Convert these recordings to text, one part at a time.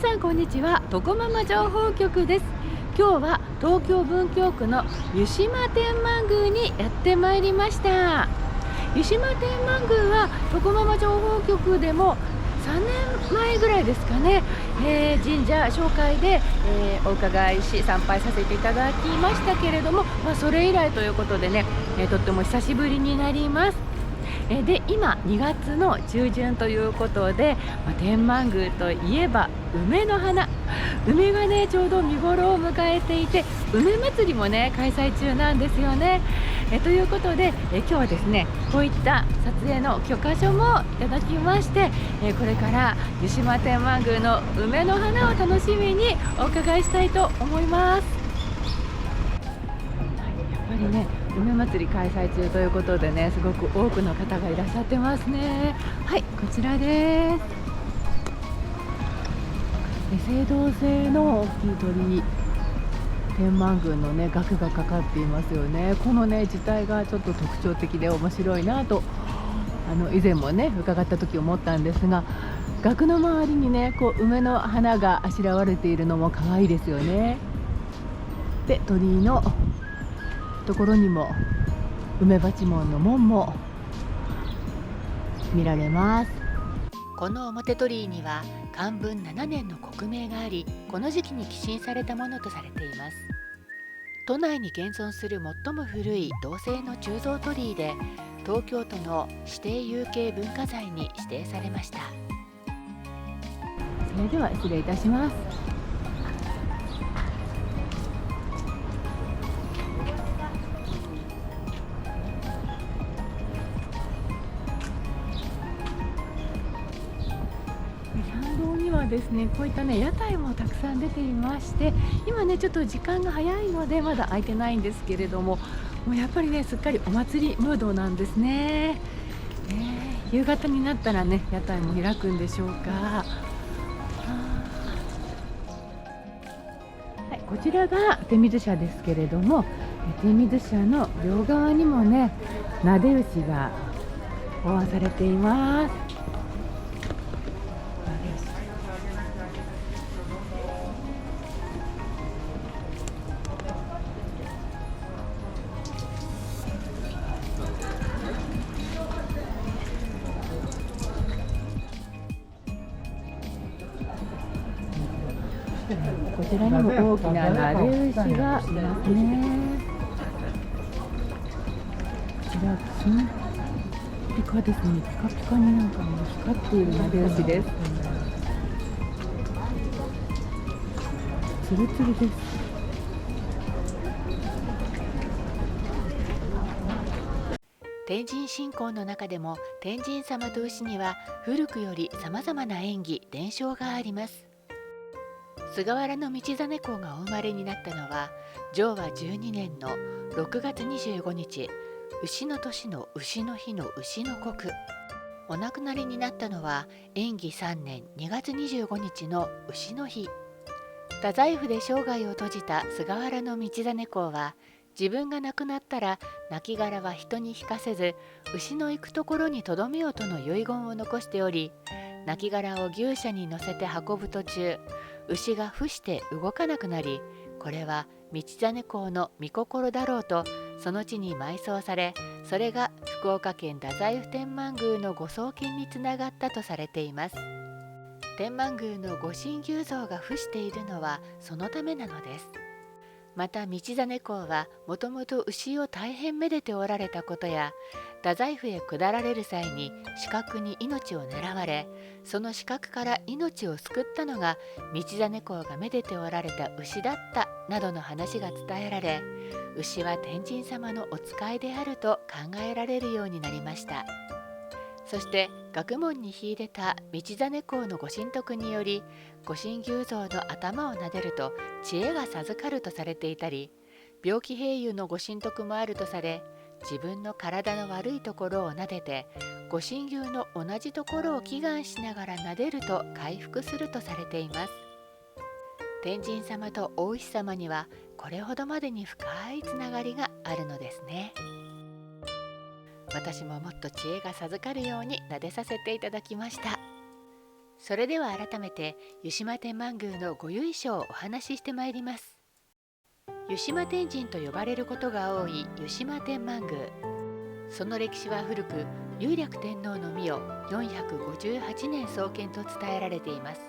さんこんにちは、とこママ情報局です。今日は東京文京区の湯島天満宮にやってまいりました。湯島天満宮はとこママ情報局でも3年前ぐらいですかね、神社紹介で、お伺いし参拝させていただきましたけれども、それ以来ということでね、とっても久しぶりになります。で今2月の中旬ということで、天満宮といえば梅の花、梅がねちょうど見頃を迎えていて、梅祭りもね開催中なんですよね。ということで、今日はですねこういった撮影の許可書もいただきまして、これから湯島天満宮の梅の花を楽しみにお伺いしたいと思います。やっぱりね梅祭り開催中ということでね、すごく多くの方がいらっしゃってますね。はい、こちらです。青銅製の大きい鳥居、天満宮のね額がかかっていますよね。このね自体がちょっと特徴的で面白いなと、以前もね伺った時思ったんですが、額の周りにねこう梅の花があしらわれているのも可愛いですよね。で鳥居のところにも梅鉢門の門も見られます。この表鳥居には漢文7年の刻銘があり、この時期に寄進されたものとされています。都内に現存する最も古い銅製の鋳造鳥居で、東京都の指定有形文化財に指定されました。それでは失礼いたします。参道にはですねこういったね屋台もたくさん出ていまして、今ねちょっと時間が早いのでまだ開いてないんですけれども、もうやっぱりねすっかりお祭りムードなんですね。夕方になったらね屋台も開くんでしょうか。はい、こちらが手水舎ですけれども、手水舎の両側にもねなで牛が保安されています。こちらにも大きななで牛がいますね。こちら金ピカですね。ピカピカになんかも光っているなで牛です。ツルツルです。天神信仰の中でも天神様と牛には古くよりさまざまな縁起伝承があります。菅原道真公がお生まれになったのは昭和12年の6月25日、牛の年の牛の日の牛の刻。お亡くなりになったのは延喜3年2月25日の牛の日。太宰府で生涯を閉じた菅原道真公は、自分が亡くなったら亡骸は人に引かせず牛の行くところにとどめよとの遺言を残しており、亡骸を牛車に乗せて運ぶ途中、牛が伏して動かなくなり、これは道真公の御心だろうとその地に埋葬され、それが福岡県太宰府天満宮のご創建につながったとされています。天満宮のご神牛像が伏しているのはそのためなのです。また道真公はもともと牛を大変めでておられたことや、太宰府へ下られる際に死角に命を狙われ、その死角から命を救ったのが道真公がめでておられた牛だったなどの話が伝えられ、牛は天神様のお使いであると考えられるようになりました。そして学問に秀でた道真公のご神徳により、ご神牛像の頭を撫でると知恵が授かるとされていたり、病気併誘のご神徳もあるとされ、自分の体の悪いところを撫でてご神牛の同じところを祈願しながら撫でると回復するとされています。天神様と大石様にはこれほどまでに深いつながりがあるのですね。私ももっと知恵が授かるように撫でさせていただきました。それでは改めて湯島天満宮のご由緒をお話ししてまいります。湯島天神と呼ばれることが多い湯島天満宮。その歴史は古く、雄略天皇の御代458年創建と伝えられています。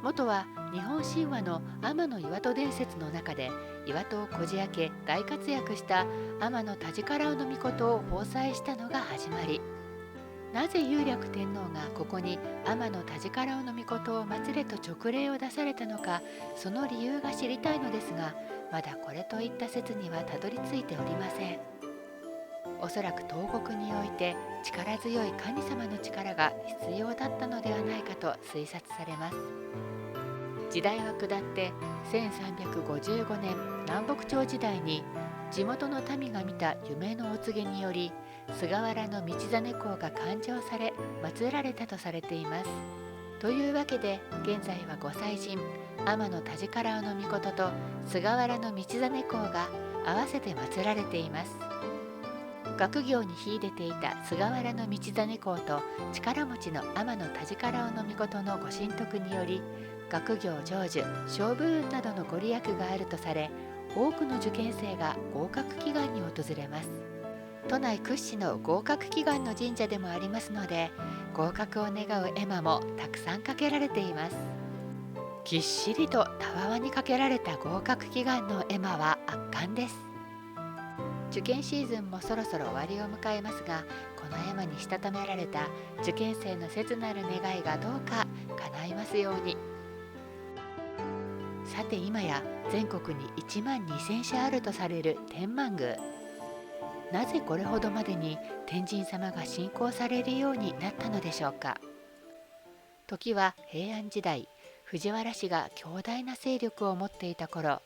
元は日本神話の天岩戸伝説の中で、岩戸をこじ開け大活躍した天田治家老の命を奉祭したのが始まり。なぜ雄略天皇がここに天田治家老の命を祀れと勅令を出されたのか、その理由が知りたいのですが、まだこれといった説にはたどり着いておりません。おそらく東国において力強い神様の力が必要だったのではないかと推察されます。時代は下って1355年南北朝時代に、地元の民が見た夢のお告げにより、菅原道真公が誕生され祀られたとされています。というわけで、現在はご祭神天田治家老の命と菅原道真公が合わせて祀られています。学業に秀でていた菅原道真公と力持ちの天田治家老の命のご神徳により、学業成就、勝負運などのご利益があるとされ、多くの受験生が合格祈願に訪れます。都内屈指の合格祈願の神社でもありますので、合格を願う絵馬もたくさんかけられています。ぎっしりとたわわにかけられた合格祈願の絵馬は圧巻です。受験シーズンもそろそろ終わりを迎えますが、この絵馬にしたためられた受験生の切なる願いがどうか叶いますように。さて、今や全国に1万2000社あるとされる天満宮。なぜこれほどまでに天神様が信仰されるようになったのでしょうか。時は平安時代、藤原氏が強大な勢力を持っていた頃、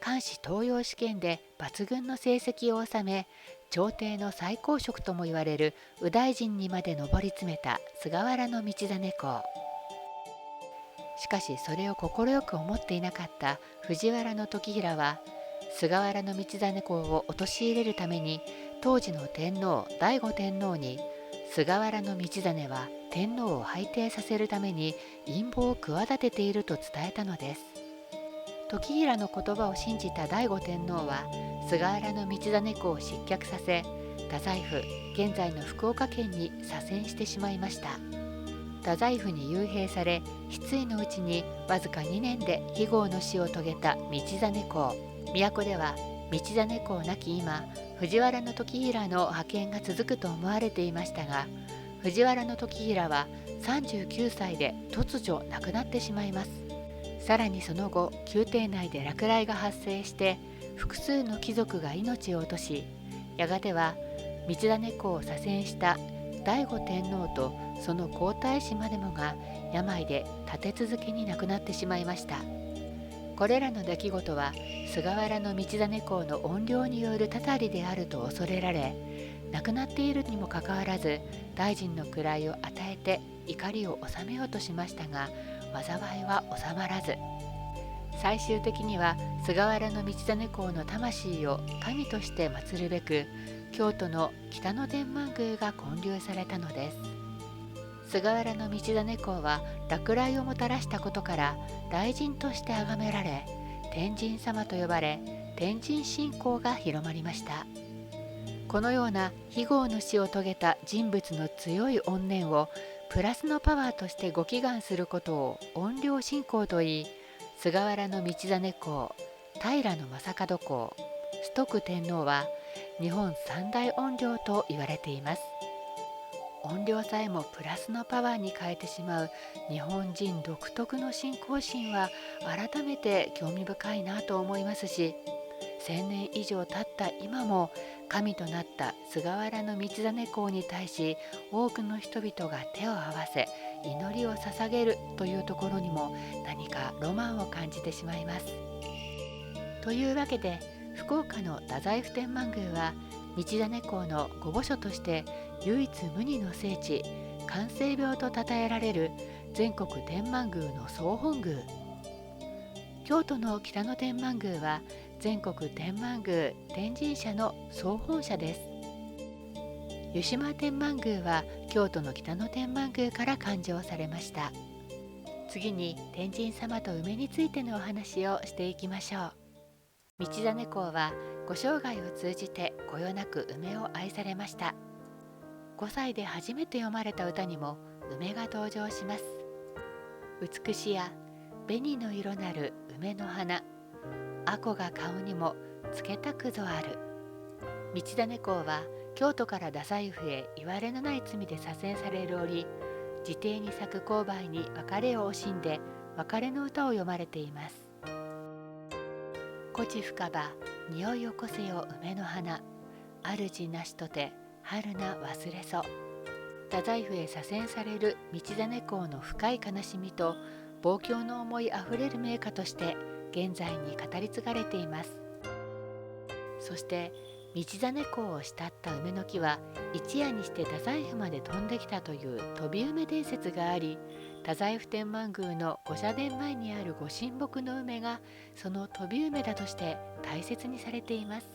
漢試登用試験で抜群の成績を収め、朝廷の最高職ともいわれる右大臣にまで上り詰めた菅原道真公。しかし、それを快く思っていなかった藤原時平は、菅原道真公を陥れるために、当時の天皇醍醐天皇に、菅原道真は天皇を拝謁させるために陰謀を企てていると伝えたのです。時平の言葉を信じた醍醐天皇は、菅原道真公を失脚させ、太宰府、現在の福岡県に左遷してしまいました。太宰府に幽閉され、失意のうちにわずか2年で非業の死を遂げた道真公。都では道真公亡き今、藤原時平の覇権が続くと思われていましたが、藤原時平は39歳で突如亡くなってしまいます。さらにその後、宮廷内で落雷が発生して複数の貴族が命を落とし、やがては道真公を左遷した醍醐天皇とその皇太子までもが病で立て続けに亡くなってしまいました。これらの出来事は菅原道真公の怨霊によるたたりであると恐れられ、亡くなっているにもかかわらず大臣の位を与えて怒りを収めようとしましたが、災いは収まらず、最終的には菅原道真公の魂を神として祀るべく、京都の北野天満宮が建立されたのです。菅原道真公は落雷をもたらしたことから大神として崇められ、天神様と呼ばれ、天神信仰が広まりました。このような非業の死を遂げた人物の強い怨念をプラスのパワーとしてご祈願することを怨霊信仰といい、菅原道真公、平将門公、崇徳天皇は日本三大怨霊と言われています。怨霊さえもプラスのパワーに変えてしまう日本人独特の信仰心は改めて興味深いなと思いますし、1000年以上経った今も神となった菅原道真公に対し多くの人々が手を合わせ祈りを捧げるというところにも何かロマンを感じてしまいます。というわけで、福岡の太宰府天満宮は道真公の御墓所として唯一無二の聖地、関西廟と称えられる全国天満宮の総本宮。京都の北野天満宮は全国天満宮天神社の総本社です。湯島天満宮は京都の北野天満宮から誕生されました。次に天神様と梅についてのお話をしていきましょう。道真公はご生涯を通じてこよなく梅を愛されました。5歳で初めて読まれた歌にも梅が登場します。美しや紅の色なる梅の花、あこが顔にもつけたくぞある。道真公は京都から太宰府へいわれのない罪で左遷される折、自邸に咲く紅梅に別れを惜しんで別れの歌を読まれています。こち深場匂いよこせよ梅の花、主なしとて春な忘れそ。太宰府へ左遷される道真公の深い悲しみと望郷の思いあふれる名歌として現在に語り継がれています。そして道真公を慕った梅の木は一夜にして太宰府まで飛んできたという飛び梅伝説があり、太宰府天満宮の御社殿前にある御神木の梅がその飛び梅だとして大切にされています。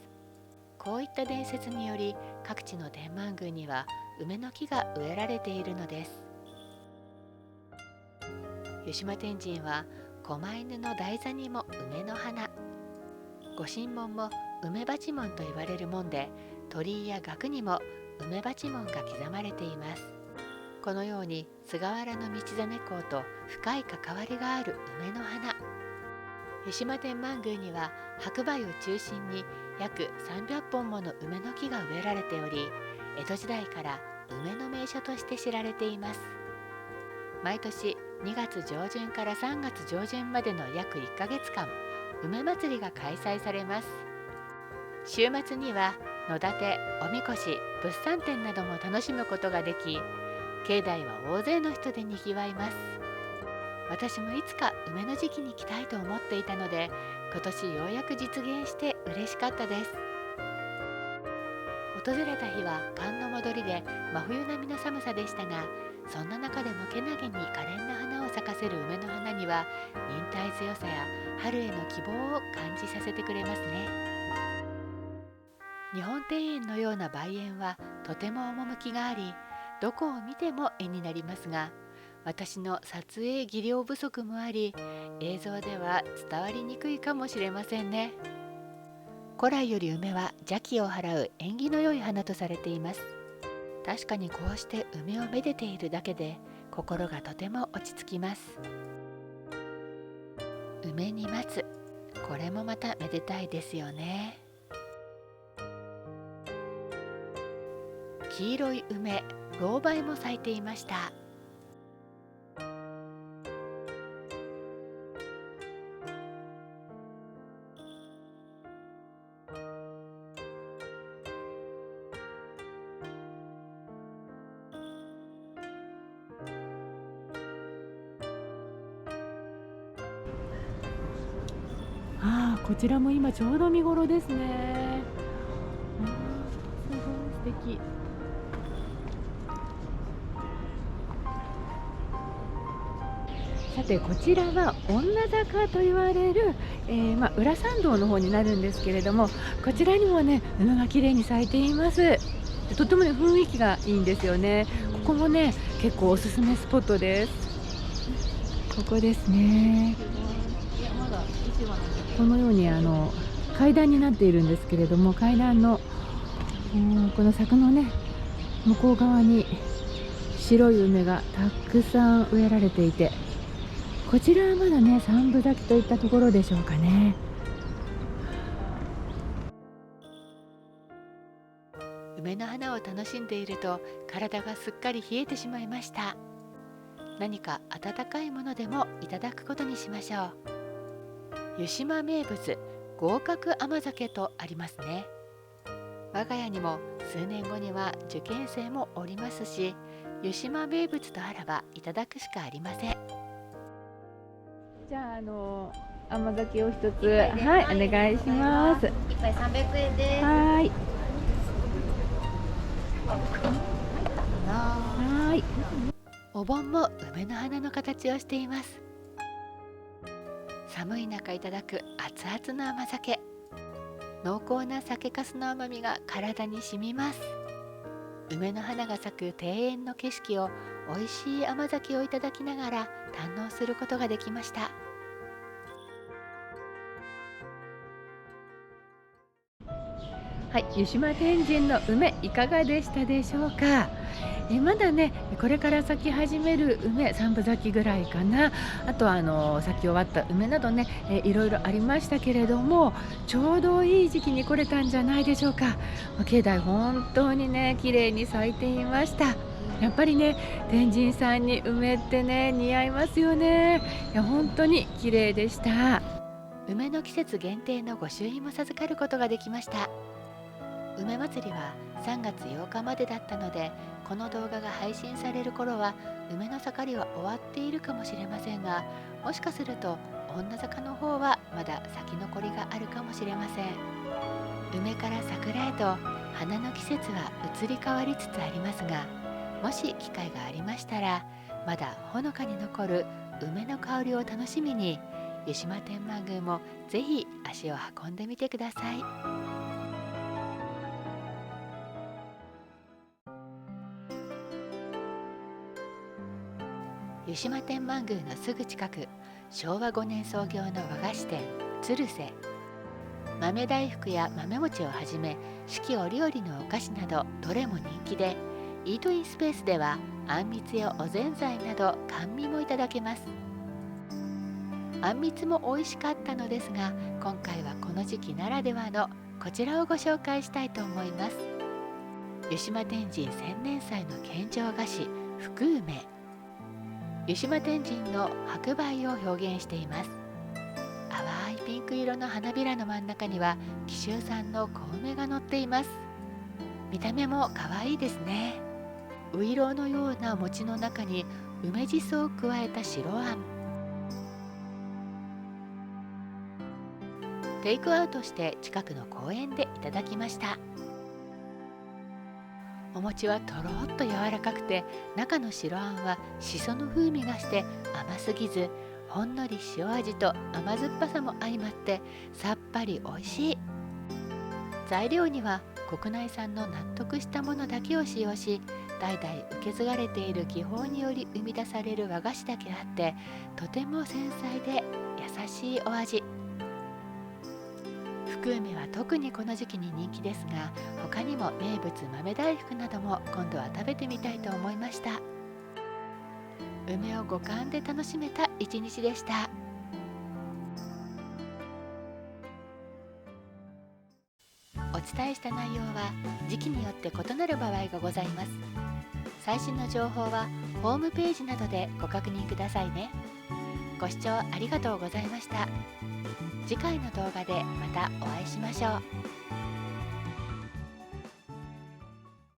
こういった伝説により各地の天満宮には梅の木が植えられているのです。湯島天神は狛犬の台座にも梅の花、御神門も梅鉢門と言われる門で、鳥居や額にも梅鉢門が刻まれています。このように菅原道真公と深い関わりがある梅の花。湯島天満宮には白梅を中心に約300本もの梅の木が植えられており、江戸時代から梅の名所として知られています。毎年2月上旬から3月上旬までの約1ヶ月間、梅祭りが開催されます。週末には野立て、おみこし、物産展なども楽しむことができ、境内は大勢の人でにぎわいます。私もいつか梅の時期に来たいと思っていたので、今年ようやく実現して嬉しかったです。訪れた日は寒の戻りで真冬並みの寒さでしたが、そんな中でもけなげに可憐な花を咲かせる梅の花には忍耐強さや春への希望を感じさせてくれますね。日本庭園のような梅園はとても趣があり、どこを見ても絵になりますが、私の撮影技量不足もあり、映像では伝わりにくいかもしれませんね。古来より梅は邪気を払う縁起の良い花とされています。確かにこうして梅をめでているだけで心がとても落ち着きます。梅に松、これもまためでたいですよね。黄色い梅、老梅も咲いていました。こちらも今ちょうど見頃ですね。すごい素敵。さてこちらは女坂と言われる、裏参道の方になるんですけれども、こちらにもね梅が綺麗に咲いています。とてもね雰囲気がいいんですよね。ここもね結構おすすめスポットです。ここですね。このように階段になっているんですけれども、階段のこの柵のね向こう側に白い梅がたくさん植えられていて、こちらはまだね三分咲きといったところでしょうかね。梅の花を楽しんでいると体がすっかり冷えてしまいました。何か温かいものでもいただくことにしましょう。湯島名物合格甘酒とありますね。我が家にも数年後には受験生もおりますし、湯島名物とあらばいただくしかありません。じゃあ甘酒を一つ、はい、お願いします。一杯300円です。はい。はい。お盆も梅の花の形をしています。寒い中いただく熱々の甘酒、濃厚な酒粕の甘みが体に染みます。梅の花が咲く庭園の景色を美味しい甘酒をいただきながら堪能することができました。はい、湯島天神の梅いかがでしたでしょうか。まだねこれから咲き始める梅3分咲きぐらいかな。あとは咲き終わった梅などね、いろいろありましたけれども、ちょうどいい時期に来れたんじゃないでしょうか。境内本当にね綺麗に咲いていました。やっぱりね天神さんに梅ってね似合いますよね。いや本当に綺麗でした。梅の季節限定の御朱印も授かることができました。梅祭りは3月8日までだったので、この動画が配信される頃は梅の盛りは終わっているかもしれませんが、もしかすると女坂の方はまだ咲き残りがあるかもしれません。梅から桜へと花の季節は移り変わりつつありますが、もし機会がありましたら、まだほのかに残る梅の香りを楽しみに湯島天満宮もぜひ足を運んでみてください。湯島天満宮のすぐ近く、昭和5年創業の和菓子店鶴瀬。豆大福や豆餅をはじめ四季折々のお菓子などどれも人気で、イートインスペースではあんみつやおぜんざいなど甘味もいただけます。あんみつも美味しかったのですが、今回はこの時期ならではのこちらをご紹介したいと思います。湯島天神千年祭の献上菓子福梅。湯島天神の白梅を表現しています。淡いピンク色の花びらの真ん中には紀州産の小梅が乗っています。見た目も可愛いですね。ういろうのような餅の中に梅じそを加えた白あん。テイクアウトして近くの公園でいただきました。お餅はとろっと柔らかくて、中の白あんはしその風味がして甘すぎず、ほんのり塩味と甘酸っぱさも相まってさっぱりおいしい。材料には国内産の納得したものだけを使用し、代々受け継がれている技法により生み出される和菓子だけあって、とても繊細で優しいお味。福梅は特にこの時期に人気ですが、他にも名物豆大福なども今度は食べてみたいと思いました。梅を五感で楽しめた一日でした。お伝えした内容は時期によって異なる場合がございます。最新の情報はホームページなどでご確認くださいね。ご視聴ありがとうございました。次回の動画でまたお会いしましょう。